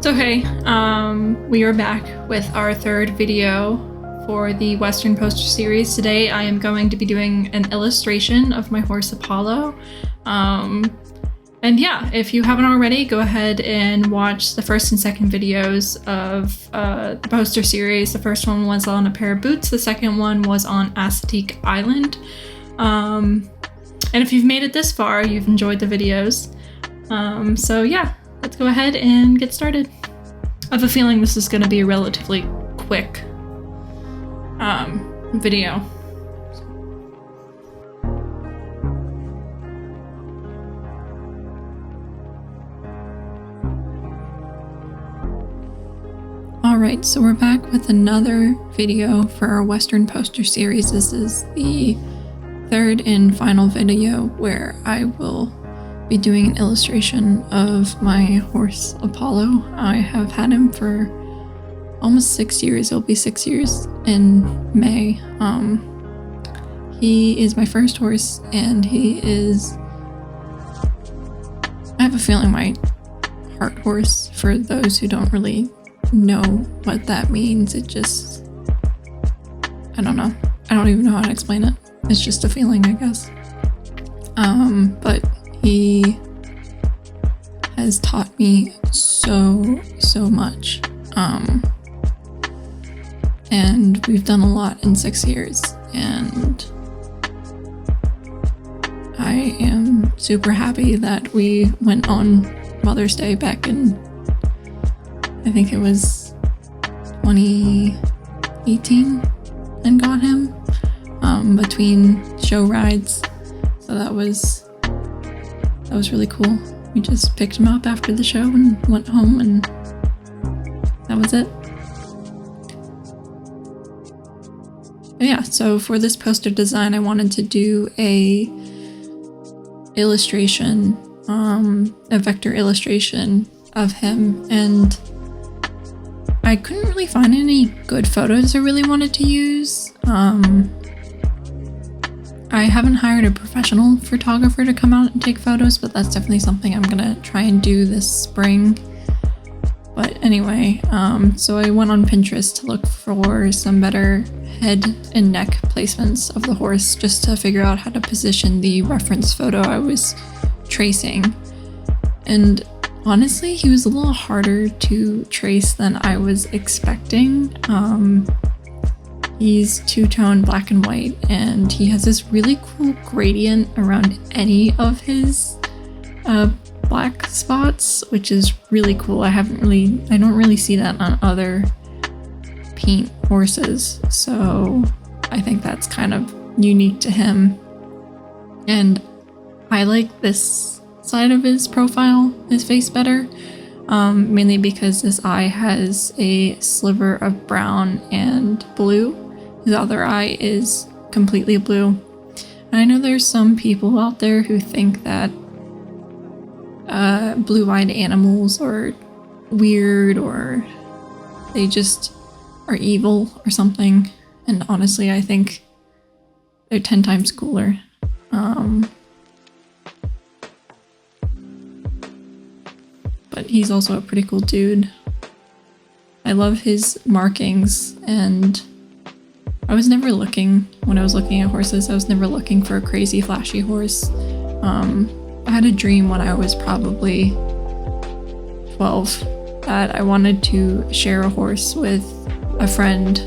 So hey, we are back with our third video for the Western Poster series. Today I am going to be doing an illustration of my horse Apollo. And yeah, if you haven't already, go ahead and watch the first and second videos of the poster series. The first one was on a pair of boots, the second one was on Acetique Island. And if you've made it this far, you've enjoyed the videos. So yeah, let's go ahead and get started. I have a feeling this is going to be a relatively quick video. Alright, so we're back with another video for our Western Poster series. This is the third and final video where I will be doing an illustration of my horse Apollo. I have had him for almost 6 years. It'll be 6 years in May. He is my first horse, and he is, I have a feeling, my heart horse. For those who don't really know what that means, it just, I don't know. I don't even know how to explain it. It's just a feeling, I guess. But he has taught me so much. And we've done a lot in 6 years, and I am super happy that we went on Mother's Day back in, I think it was 2018, and got him between show rides. So that was really cool. We just picked him up after the show and went home, and that was it. But yeah, so for this poster design, I wanted to do a illustration, a vector illustration of him, and I couldn't really find any good photos I really wanted to use. I haven't hired a professional photographer to come out and take photos, but that's definitely something I'm gonna try and do this spring. But anyway, so I went on Pinterest to look for some better head and neck placements of the horse, just to figure out how to position the reference photo I was tracing. And honestly, he was a little harder to trace than I was expecting. He's two-tone black and white, and he has this really cool gradient around any of his black spots, which is really cool. I don't really see that on other paint horses, so I think that's kind of unique to him. And I like this side of his profile, his face, better, mainly because this eye has a sliver of brown and blue. His other eye is completely blue. And I know there's some people out there who think that blue-eyed animals are weird, or they just are evil or something. And honestly, I think they're 10 times cooler. But he's also a pretty cool dude. I love his markings, and I was never looking, when I was looking at horses, I was never looking for a crazy flashy horse. I had a dream when I was probably 12 that I wanted to share a horse with a friend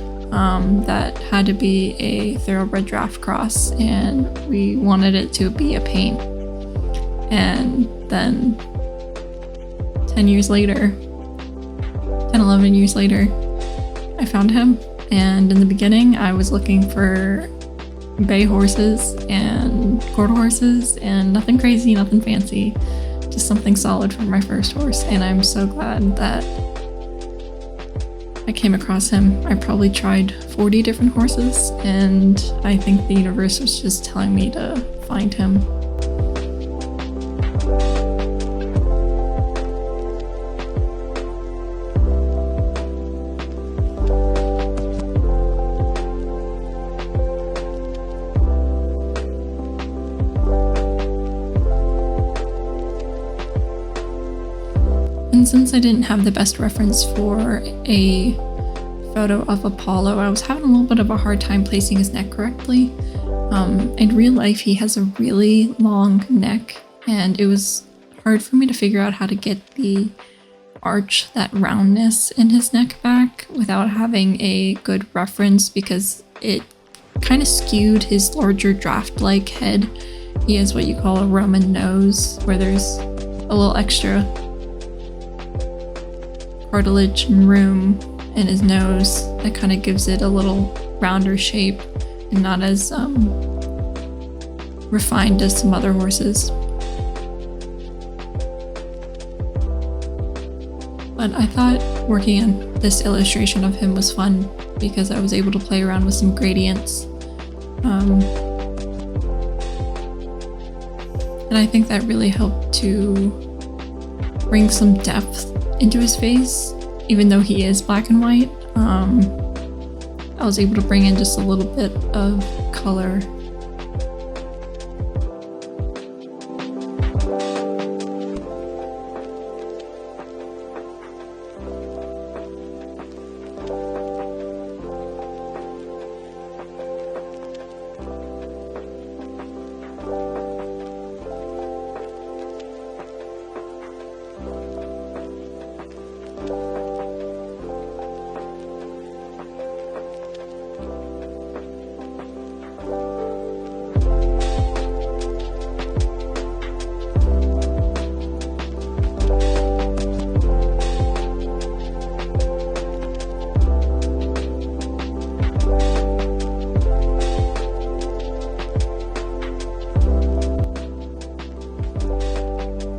that had to be a thoroughbred draft cross, and we wanted it to be a paint. And then 11 years later, I found him. And in the beginning, I was looking for bay horses and quarter horses, and nothing crazy, nothing fancy, just something solid for my first horse. And I'm so glad that I came across him. I probably tried 40 different horses, and I think the universe was just telling me to find him. since I didn't have the best reference for a photo of Apollo, I was having a little bit of a hard time placing his neck correctly. In real life, he has a really long neck, and it was hard for me to figure out how to get the arch, that roundness in his neck back without having a good reference, because it kind of skewed his larger draft-like head. He has what you call a Roman nose, where there's a little extra cartilage and room in his nose that kind of gives it a little rounder shape and not as refined as some other horses. But I thought working on this illustration of him was fun because I was able to play around with some gradients. And I think that really helped to bring some depth into his face, even though he is black and white. I was able to bring in just a little bit of color.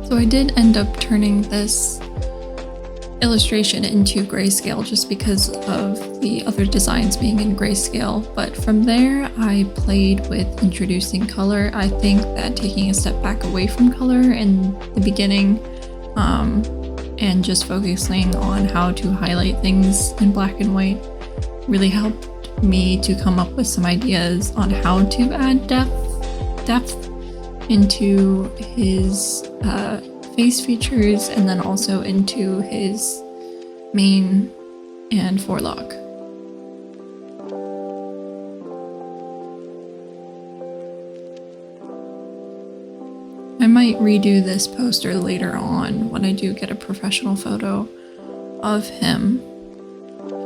So I did end up turning this illustration into grayscale just because of the other designs being in grayscale, but from there I played with introducing color. I think that taking a step back away from color in the beginning and just focusing on how to highlight things in black and white really helped me to come up with some ideas on how to add depth into his face features and then also into his mane and forelock. I might redo this poster later on when I do get a professional photo of him,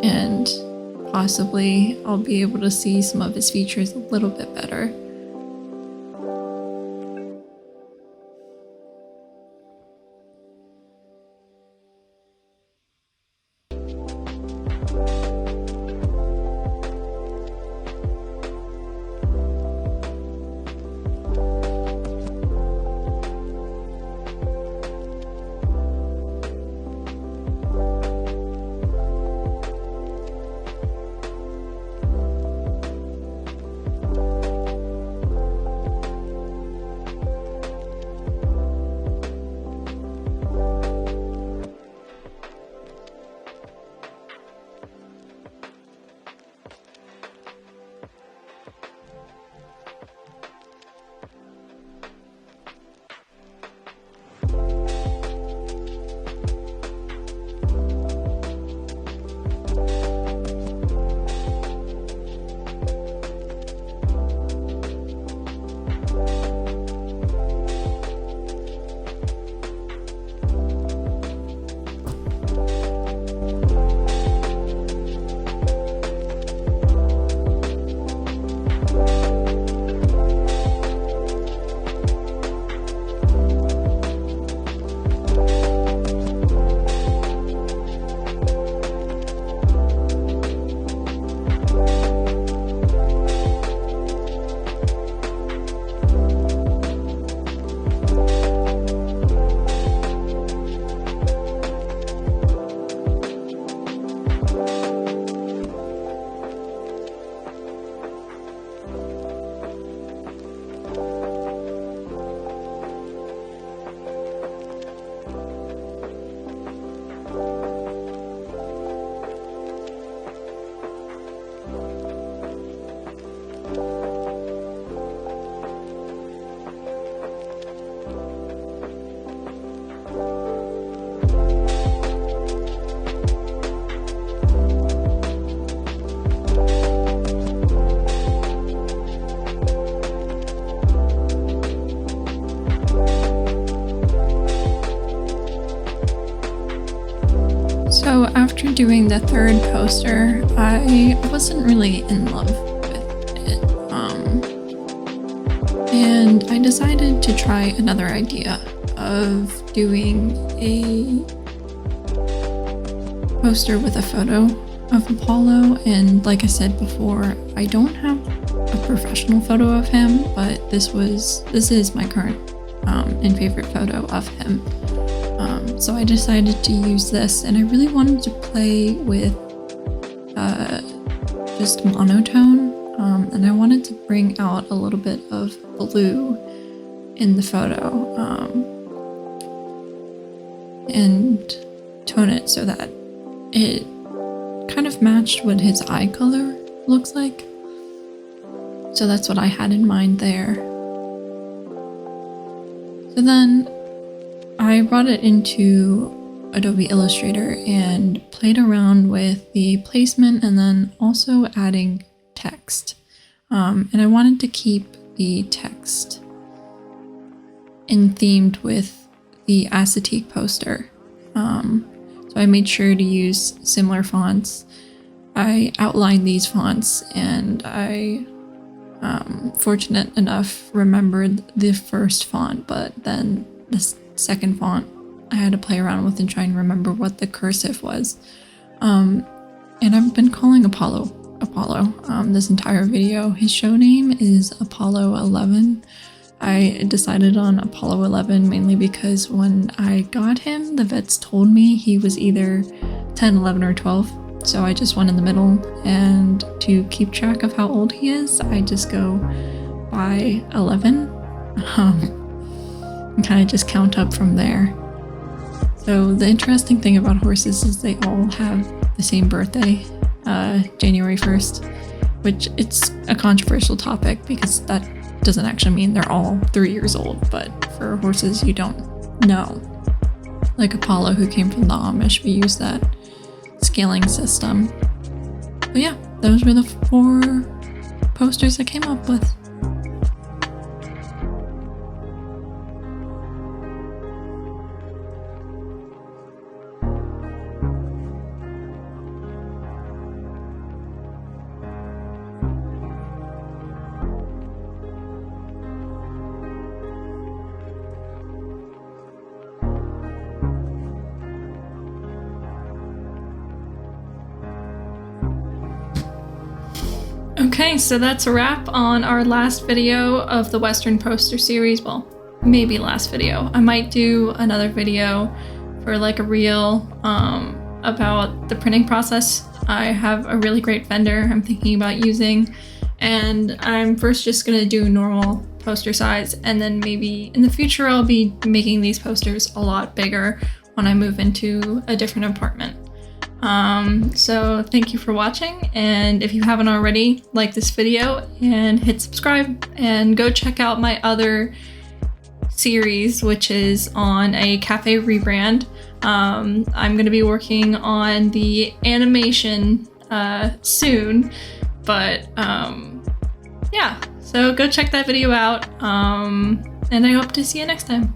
and possibly I'll be able to see some of his features a little bit better. doing the third poster, I wasn't really in love with it. And I decided to try another idea of doing a poster with a photo of Apollo. And like I said before, I don't have a professional photo of him, but this is my current and favorite photo of him. So I decided to use this, and I really wanted to play with just monotone, and I wanted to bring out a little bit of blue in the photo, and tone it so that it kind of matched what his eye color looks like. So that's what I had in mind there. So then I brought it into Adobe Illustrator and played around with the placement and then also adding text. And I wanted to keep the text in themed with the acetique poster. So I made sure to use similar fonts. I outlined these fonts, and I, fortunate enough, remembered the first font, but then the second font I had to play around with and try and remember what the cursive was. And I've been calling Apollo this entire video. His show name is Apollo 11. I decided on Apollo 11 mainly because when I got him, the vets told me he was either 10, 11, or 12. So I just went in the middle, and to keep track of how old he is, I just go by 11. And kind of just count up from there. So the interesting thing about horses is they all have the same birthday, January 1st, which it's a controversial topic because that doesn't actually mean they're all 3 years old, but for horses you don't know. Like Apollo, who came from the Amish, we use that scaling system. But yeah, those were the 4 posters I came up with. Okay, so that's a wrap on our last video of the Western poster series. Well, maybe last video. I might do another video for like a reel about the printing process. I have a really great vendor I'm thinking about using, and I'm first just gonna do normal poster size, and then maybe in the future I'll be making these posters a lot bigger when I move into a different apartment. So thank you for watching, and if you haven't already, like this video and hit subscribe, and go check out my other series, which is on a cafe rebrand. I'm going to be working on the animation soon, but yeah, so go check that video out, and I hope to see you next time.